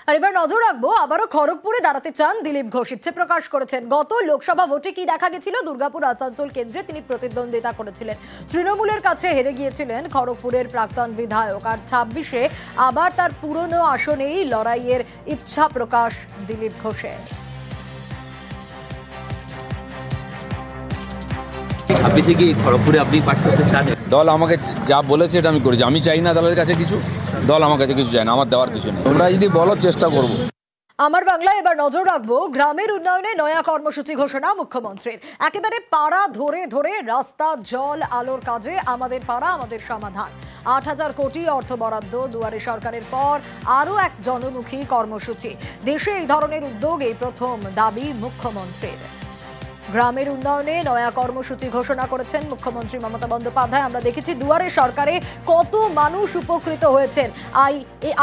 আর এবার নজর রাখবো আবারও খড়গপুরে দাঁড়াতে চান দিলীপ ঘোষ। ইচ্ছে প্রকাশ করেছেন। গত লোকসভা ভোটে কি দেখা গেছিল, দুর্গাপুর আসানসোল কেন্দ্রে তিনি প্রতিদ্বন্দ্বিতা করেছিলেন, তৃণমূলের কাছে হেরে গিয়েছিলেন খড়গপুরের প্রাক্তন বিধায়ক। আর 26-এ আবার তার পুরনো আসনেই লড়াইয়ের ইচ্ছা প্রকাশ দিলীপ ঘোষের। 26-এ কি খড়গপুরে আপনি প্রার্থী হতে চান? দল আমাকে যা বলেছে এটা আমি করেছি। আমি চাই না দলের কাছে কিছু, দল আমার কাছে কিছু চায় না, আমার দেওয়ার কিছু নেই। তোমরা যদি বলো চেষ্টা করব। আমার বাংলায় এবার নজর রাখবো গ্রামের উন্নয়নে নয়া কর্মসূচি ঘোষণা মুখ্যমন্ত্রীর। একেবারে পাড়া ধরে ধরে রাস্তা, জল, আলোর কাজে আমাদের পাড়া আমাদের সমাধান। 8,000 কোটি অর্থ বরাদ্দ, দুয়ারে সরকারের পর আরও এক জনমুখী কর্মসূচি। দেশে এই ধরনের উদ্যোগ এই প্রথম, দাবি মুখ্যমন্ত্রীর। গ্রামের উন্নয়নে নয়া কর্মসূচি ঘোষণা করেছেন মুখ্যমন্ত্রী মমতা বন্দ্যোপাধ্যায়। আমরা দেখেছি দুয়ারে সরকারে কত মানুষ উপকৃত হয়েছেন।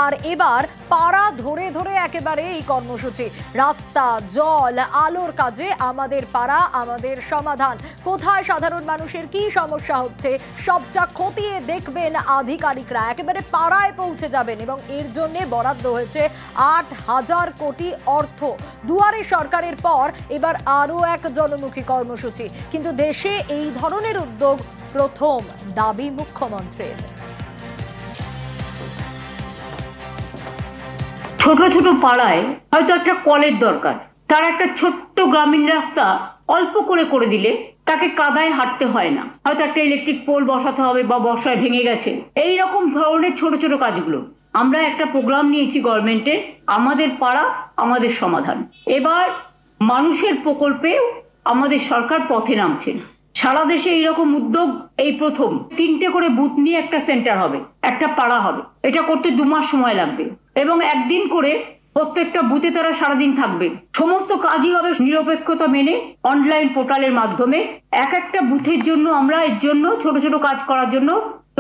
আর এবার পাড়া ধরে ধরে একেবারে এই কর্মসূচি, রাস্তা, জল, আলোর কাজে আমাদের পাড়া আমাদের সমাধান। কোথায় সাধারণ মানুষের কি সমস্যা হচ্ছে সবটা খতিয়ে দেখবেন আধিকারিকরা, একেবারে পাড়ায় পৌঁছে যাবেন। এবং এর জন্য বরাদ্দ হয়েছে 8,000 কোটি অর্থ। দুয়ারে সরকারের পর এবার আরও এক জনমুখী কর্মসূচি, কিন্তু দেশে এই ধরনের উদ্যোগ প্রথম, দাবি মুখ্যমন্ত্রীর। ছোট ছোট পাড়ায় হয়তো একটা কলের দরকার, তার একটা ছোট্ট গ্রামীণ রাস্তা অল্প করে দিলে তাকে কাদায় হাঁটতে হয় না। হয়তো একটা ইলেকট্রিক পোল বসাতে হবে বা বর্ষায় ভেঙে গেছে। এই রকম ধরনের ছোট ছোট কাজগুলো আমরা একটা প্রোগ্রাম নিয়েছি গভর্নমেন্টে, আমাদের পাড়া আমাদের সমাধান। এবার মানুষের প্রকল্পে আমাদের সরকার পথে নামছেন। সারা দেশে এইরকম উদ্যোগ এই প্রথম। 3টে করে বুথ নিয়ে একটা সেন্টার হবে, একটা পাড়া হবে। এটা করতে 2 মাস সময় লাগবে এবং একদিন করে প্রত্যেকটা বুথে তারা সারাদিন থাকবে। সমস্ত কাজই হবে নিরপেক্ষতা মেনে অনলাইন পোর্টালের মাধ্যমে। একটা বুথের জন্য আমরা এর জন্য ছোট ছোট কাজ করার জন্য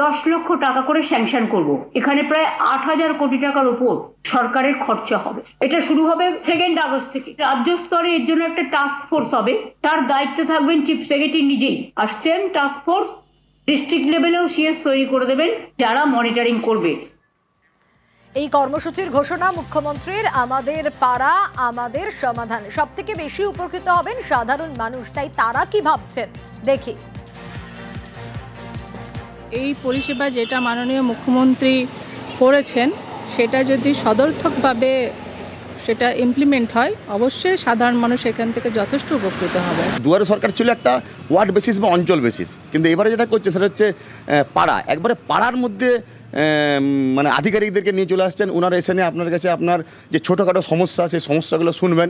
10 লক্ষ টাকা করে স্যাংশন করব। এখানে প্রায় 8,000 কোটি টাকার উপর সরকারের খরচা হবে। এটা শুরু হবে 2 আগস্ট থেকে। রাজ্য স্তরে এর জন্য একটা টাস্ক ফোর্স হবে, তার দায়িত্বে থাকবেন চিফ সেক্রেটারি নিজেই। আর সেম টাস্ক ফোর্স ডিস্ট্রিক্ট লেভেলেও সিএস তৈরি করে দেবেন যারা মনিটরিং করবে। এই কর্মসূচির ঘোষণা মুখ্যমন্ত্রীর। আমাদের পাড়া আমাদের সমাধান। সব থেকে বেশি উপকৃত হবেন সাধারণ মানুষ, তাই তারা কি ভাবছেন দেখি। এই পরিষেবা যেটা মাননীয় মুখ্যমন্ত্রী করেছেন সেটা যদি সদর্থকভাবে সেটা ইমপ্লিমেন্ট হয়, অবশ্যই সাধারণ মানুষ এখান থেকে যথেষ্ট উপকৃত হবে। দুয়ারে সরকার ছিল একটা ওয়ার্ড বেসিস বা অঞ্চল বেসিস, কিন্তু এবারে যেটা করছে সেটা হচ্ছে পাড়া, একবারে পাড়ার মধ্যে মানে আধিকারিকদেরকে নিয়ে চলে আসছেন। ওনারা এসে নিয়ে আপনার কাছে আপনার যে ছোটোখাটো সমস্যা, সেই সমস্যাগুলো শুনবেন,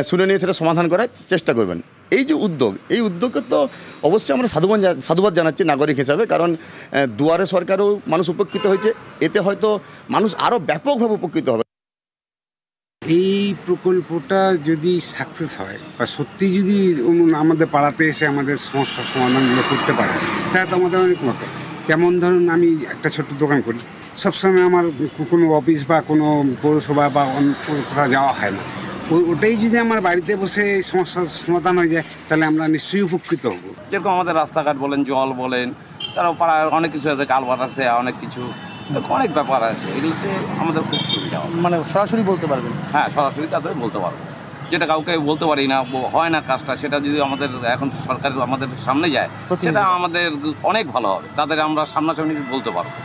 শুনে নিয়ে সেটা সমাধান করার চেষ্টা করবেন। এই যে উদ্যোগ, এই উদ্যোগকে তো অবশ্যই আমরা সাধুবাদ জানাচ্ছি নাগরিক হিসাবে, কারণ দুয়ারে সরকারও মানুষ উপকৃত হয়েছে। এতে হয়তো মানুষ আরও ব্যাপকভাবে উপকৃত হবে। এই প্রকল্পটা যদি সাকসেস হয় বা সত্যি যদি আমাদের পাড়াতে এসে আমাদের সমস্যার সমাধানগুলো করতে পারে, তাহলে তো আমাদের অনেক মতো। যেমন ধরুন আমি একটা ছোট্ট দোকান করি, সবসময় আমার কোনো অফিস বা কোনো পৌরসভা বা কোথাও যাওয়া হয় না। ওটাই যদি আমার বাড়িতে বসে সমস্যার সমাধান হয়ে যায়, তাহলে আমরা নিশ্চয়ই উপকৃত হব। যেরকম আমাদের রাস্তাঘাট বলেন, জল বলেন, তারও পাড়ায় অনেক কিছু আছে, কালভার্ট আছে, অনেক কিছু, অনেক ব্যাপার আছে। এগুলোতে আমাদের খুব সুবিধা হবে। মানে সরাসরি বলতে পারবেন? হ্যাঁ, সরাসরি তাদের বলতে পারবো। যেটা কাউকে বলতে পারি না, হয় না কাজটা, সেটা যদি আমাদের এখন সরকার আমাদের সামনে যায়, সেটা আমাদের অনেক ভালো হবে। তাদের আমরা সামনাসামনি বলতে পারবো।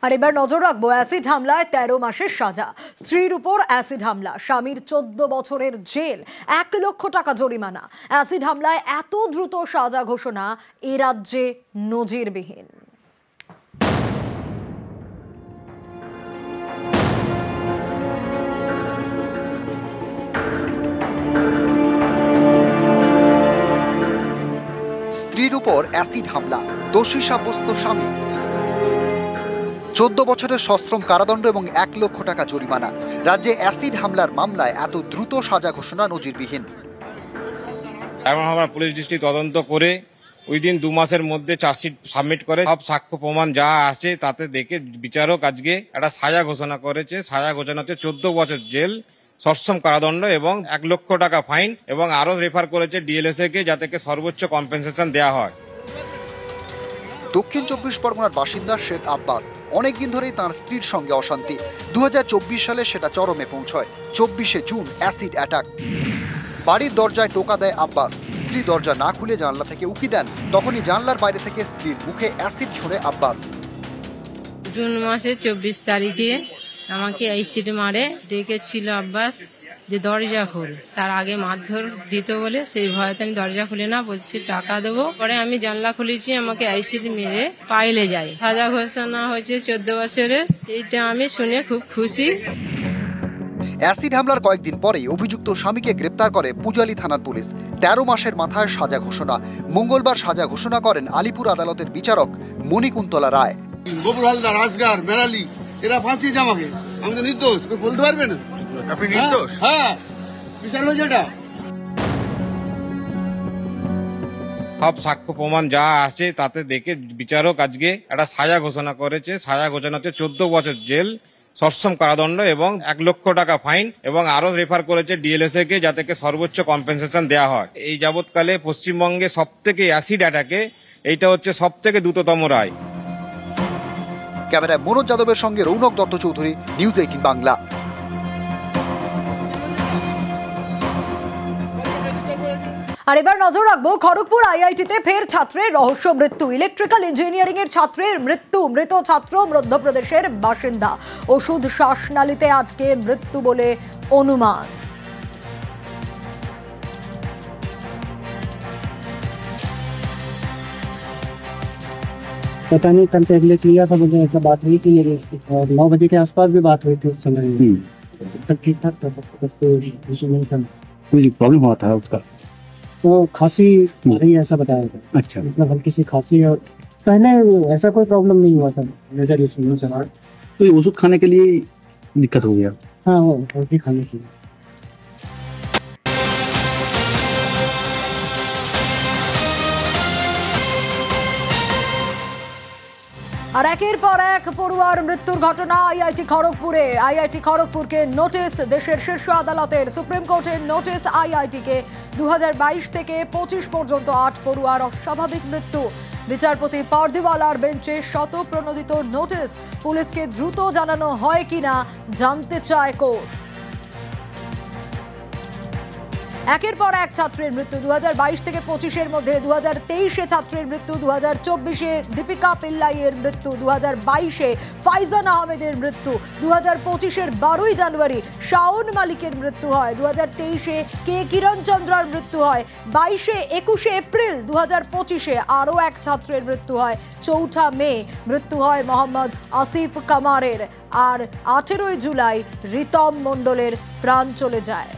আর এবার নজর রাখবো অ্যাসিড হামলায় 13 মাসের সাজা। স্ত্রীর উপর অ্যাসিড হামলা, স্বামীর 14 বছরের জেল, 1 লক্ষ টাকা জরিমানা। অ্যাসিড হামলায় এত দ্রুত সাজা ঘোষণা এ রাজ্যে নজিরবিহীন। স্ত্রীর উপর অ্যাসিড হামলা, দোষী সাব্যস্ত স্বামী। 14 বছরের সশ্রম কারাদণ্ড এবং 1 লক্ষ টাকা জরিমানা। রাজ্যে অ্যাসিড হামলার মামলায় এত দ্রুত সাজা ঘোষণা নজিরবিহীন। আমরা পুলিশ ডিস্ট্রিক্ট তদন্ত করে উইদিন 2 মাসের মধ্যে চার্জশিট সাবমিট করে সব সাক্ষ্য প্রমাণ যা আছে তাতে দেখে বিচারক আজকে একটা সাজা ঘোষণা করেছে। সাজা ঘোষণা হচ্ছে 14 বছর জেল, সশ্রম কারাদণ্ড এবং 1 লক্ষ টাকা ফাইন, এবং আরো রেফার করেছে ডিএলএসএ কে, যাতে সর্বোচ্চ কম্পেনসেশন দেওয়া হয়। দক্ষিণ 24 পরগনার বাসিন্দা শেখ আব্বাস অনেকদিন ধরেই তার স্ত্রীর সঙ্গে অশান্তি। 2024 সালে সেটা চরমে পৌঁছয়। 24শে জুন অ্যাসিড অ্যাটাক। বাড়ির দরজায় টোকা দেয় আব্বাস। স্ত্রী দরজা না খুলে জানলা থেকে উকি দেন, তখনই জানলার বাইরে থেকে স্ত্রীর মুখে অ্যাসিড ছোড়ে আব্বাস। জুন মাসের 24 তারিখে আমাকে অ্যাসিড মারে, ডেকেছিল আব্বাস যে দরজা খোল। তার আগে মারধর দিত বলে সেই ভয়তে আমি দরজা খুলে না, বলছি টাকা দেবো। পরে আমি জানলা খুলেছি, আমাকে অ্যাসিড মেরে পাইলে যায়। সাজা ঘোষণা হয়েছে 14 বছরের। এইটা আমি শুনে খুব খুশি। অ্যাসিড হামলার কয়েকদিন পরেই অভিযুক্ত স্বামীকে গ্রেপ্তার করে পূজালী থানার পুলিশ। 13 মাসের মাথায় সাজা ঘোষণা। মঙ্গলবার সাজা ঘোষণা করেন আলিপুর আদালতের বিচারক মণিকুন্তলা রায়। গোপুর হালদার, আসগার, মেরালি এরা ফাঁসিয়েছে আমাকে। আমি তো নির্দোষ, বলতে পারবে না। আপনি নির্দোষ? হ্যাঁ, বিচার হয়েছে এটা। সব সাক্ষ্য প্রমাণ যা আছে তাতে দেখে বিচারক আজকে একটা সাজা ঘোষণা করেছে। সাজা ঘোষণা হচ্ছে 14 বছর জেল, সশ্রম কারাদণ্ড এবং 1 লক্ষ টাকা ফাইন, এবং আরো রেফার করেছে ডিএলএসএ কে যাতে সর্বোচ্চ কম্পেনসেশন দেওয়া হয়। এই যাবৎকালে পশ্চিমবঙ্গে সব থেকে অ্যাসিড অ্যাটাকে এইটা হচ্ছে সব থেকে দ্রুততম রায়। ক্যামেরায় মনোজ যাদবের সঙ্গে রৌনক দত্ত চৌধুরী, নিউজ 18 বাংলা। আর এবার নজর রাখবো খড়গপুর আইআইটিতে ফের ছাত্রের রহস্য মৃত্যু। ইলেকট্রিক্যাল ইঞ্জিনিয়ারিং এর ছাত্রের মৃত্যু। মৃত ছাত্র মধ্যপ্রদেশের বাসিন্দা। ওষুধ শ্বাসনালীতে আটকে মৃত্যু বলে অনুমান। पता नहीं, कल टैबलेट लिया था, मुझे ऐसा बात हुई थी मेरी, और 9 बजे के आसपास भी बात हुई थी उस समय। तब ठीक ठाक था, तब तो इशू नहीं था। कुछ प्रॉब्लम हुआ था उसका? तो खांसी नहीं, ऐसा बताया था। अच्छा, मतलब हल्की सी खांसी, और पहले ऐसा कोई प्रॉब्लम नहीं हुआ था, मेजर इशू नहीं था। तो ये ओषुध खाने के लिए दिक्कत हो गया? हाँ, वो रोटी खाने की। আর একের পর এক পড়ুয়ার মৃত্যুর ঘটনা আইআইটি খড়গপুরে। আইআইটি খড়গপুরকে নোটিশ দেশের শীর্ষ আদালতের। সুপ্রিম কোর্টের নোটিশ আইআইটিকে 2022 থেকে 25 পর্যন্ত 8 পড়ুয়ার অস্বাভাবিক মৃত্যু। বিচারপতি পারদিওয়ালার বেঞ্চে শতপ্রণোদিত নোটিশ। পুলিশকে দ্রুত জানানো হয় কিনা জানতে চায় কোর্ট। একের পর এক ছাত্রের মৃত্যু। 2022 থেকে 25-এর মধ্যে 2023-এ ছাত্রের মৃত্যু, 2024-এ দীপিকা পিল্লাইয়ের মৃত্যু, 2022-এ ফাইজান আহমেদের মৃত্যু, 2025-এর 12ই জানুয়ারি শাওন মালিকের মৃত্যু হয়, 2023-এ কে কিরণ চন্দ্রার মৃত্যু হয়, 21শে এপ্রিল 2025-এ আরও এক ছাত্রের মৃত্যু হয়, 4 মে মৃত্যু হয় মোহাম্মদ আসিফ কামারের, আর 18 জুলাই রিতম মণ্ডলের প্রাণ চলে যায়।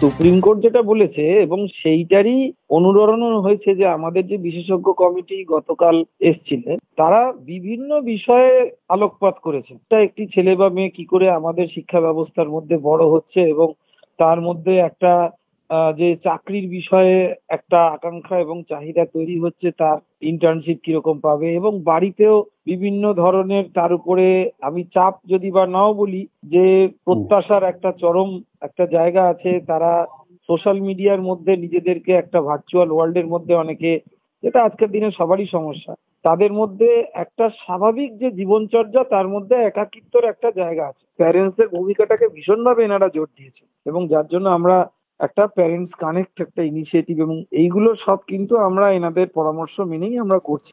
সুপ্রিম কোর্ট যেটা বলেছে এবং সেইটারই অনুরণন হয়েছে যে আমাদের যে বিশেষজ্ঞ কমিটি গতকাল এসেছিলেন তারা বিভিন্ন বিষয়ে আলোকপাত করেছেন। একটি ছেলে বা মেয়ে কি করে আমাদের শিক্ষা ব্যবস্থার মধ্যে বড় হচ্ছে এবং তার মধ্যে একটা যে চাকরির বিষয়ে একটা আকাঙ্ক্ষা এবং চাহিদা তৈরি হচ্ছে, তার ইন্টার্নশিপ কিরকম পাবে, এবং বাড়িতেও বিভিন্ন ধরনের তার উপরে আমি চাপ যদি বা নাও বলি যে প্রত্যাশার একটা চরম একটা জায়গা আছে। তারা সোশ্যাল মিডিয়ার মধ্যে নিজেদেরকে একটা ভার্চুয়াল ওয়ার্ল্ডের মধ্যে অনেকে, যেটা আজকের দিনে সবারই সমস্যা, তাদের মধ্যে একটা স্বাভাবিক যে জীবনচর্যা তার মধ্যে একাকিত্বর একটা জায়গা আছে। প্যারেন্টসের ভূমিকাটাকে ভীষণভাবে এনারা জোর দিয়েছে এবং যার জন্য আমরা একটা প্যারেন্টস কানেক্ট একটা ইনিশিয়েটিভ এবং এইগুলো সব কিন্তু আমরা এনাদের পরামর্শ মেনেই আমরা করছি।